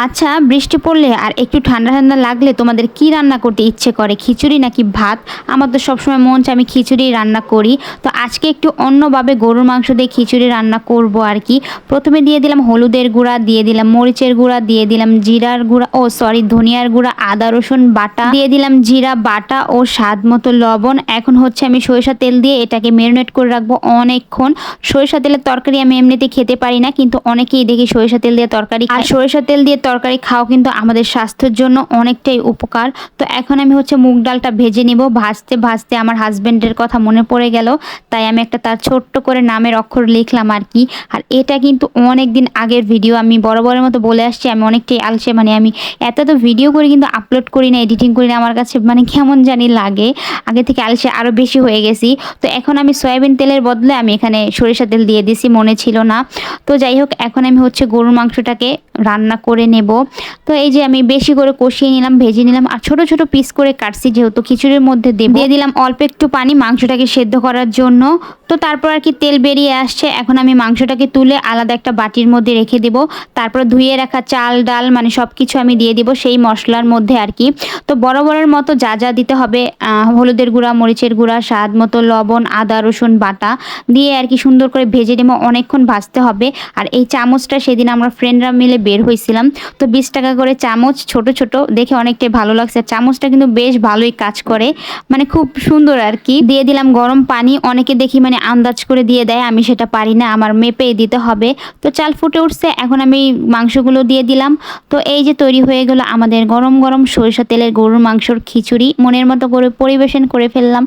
আচ্ছা, বৃষ্টি পড়লে আর একটু ঠান্ডা ঠান্ডা লাগলে তোমাদের কি রান্না করতে ইচ্ছে করে, খিচুড়ি নাকি ভাত? আমার তো সবসময় মন চায় আমি খিচুড়ি রান্না করি। তো আজকে একটু অন্যভাবে গরুর মাংস দিয়ে খিচুড়ি রান্না করব আর কি। প্রথমে দিয়ে দিলাম হলুদের গুঁড়া, দিয়ে দিলাম মরিচের গুঁড়া, দিয়ে দিলাম জিরার গুঁড়া, ধনিয়ার গুঁড়া, আদা রসুন বাটা, দিয়ে দিলাম জিরা বাটা ও স্বাদ মতো লবণ। এখন হচ্ছে আমি সরিষা তেল দিয়ে এটাকে ম্যারিনেট করে রাখবো অনেকক্ষণ। সরিষা তেলের তরকারি আমি এমনিতে খেতে পারি না, কিন্তু অনেকেই দেখি সরিষা তেল দিয়ে তরকারি, আর সরিষা তেল দিয়ে তরকারি খাওয়া কিন্তু আমাদের স্বাস্থ্যের জন্য অনেকটাই উপকার। তো এখন আমি হচ্ছে মুগ ডালটা ভেজে নিব। ভাজতে ভাজতে আমার হাজবেন্ডের কথা মনে পড়ে গেল, তাই আমি একটা তার ছোট্ট করে নামের অক্ষর লিখলাম আর কি। আর এটা কিন্তু অনেক দিন আগের ভিডিও, আমি বরাবরের মতো বলে আসছি আমি অনেকটাই আলসে, মানে আমি এত ভিডিও করে কিন্তু আপলোড করি না, এডিটিং করি না, আমার কাছে মানে কেমন জানি লাগে, আগে থেকে আলসে আরও বেশি হয়ে গেছি। তো এখন আমি সয়াবিন তেলের বদলে আমি এখানে সরিষা তেল দিয়ে দিছি, মনে ছিল না। তো যাই হোক, এখন আমি হচ্ছে গরুর মাংসটাকে রান্না করে নেব। তো এই যে আমি বেশি করে কষিয়ে নিলাম, ভেজে নিলাম, আর ছোট ছোট পিস করে কাটছি যেহেতু খিচুড়ির মধ্যে দেব। দিয়ে দিলাম অল্প একটু পানি মাংসটাকে সেদ্ধ করার জন্য। তো তারপর আর কি তেল বেরিয়ে আসছে। এখন আমি মাংসটাকে তুলে আলাদা একটা বাটির মধ্যে রেখে দেব। তারপর ধুয়ে রাখা চাল ডাল মানে সব কিছু আমি দিয়ে দিব সেই মশলার মধ্যে আর কি। তো বরাবরের মতো যা যা দিতে হবে, হলুদের গুঁড়া, মরিচের গুঁড়া, স্বাদ মতো লবণ, আদা রসুন বাটা দিয়ে আর কি সুন্দর করে ভেজে নেব, অনেকক্ষণ ভাজতে হবে। আর এই চামচটা সেদিন আমরা ফ্রেন্ডরা মিলে বের হয়েছিলাম, তো 20 টাকা করে চামচ, ছোট ছোট দেখে অনেকটাই ভালো লাগছে। চামচটা কিন্তু বেশ ভালোই কাজ করে, মানে খুব সুন্দর আর কি। দিয়ে দিলাম গরম পানি, অনেকে দেখি মানে আন্দাজ করে দিয়ে দেয়, আমি সেটা পারি না, আমার মেপে দিতে হবে। তো চাল ফুটে উঠছে, এখন আমি মাংসগুলো দিয়ে দিলাম। তো এই যে তৈরি হয়ে গেল আমাদের গরম গরম সরিষা তেলের গরুর মাংসর খিচুড়ি। মনের মতো করে পরিবেশন করে ফেললাম।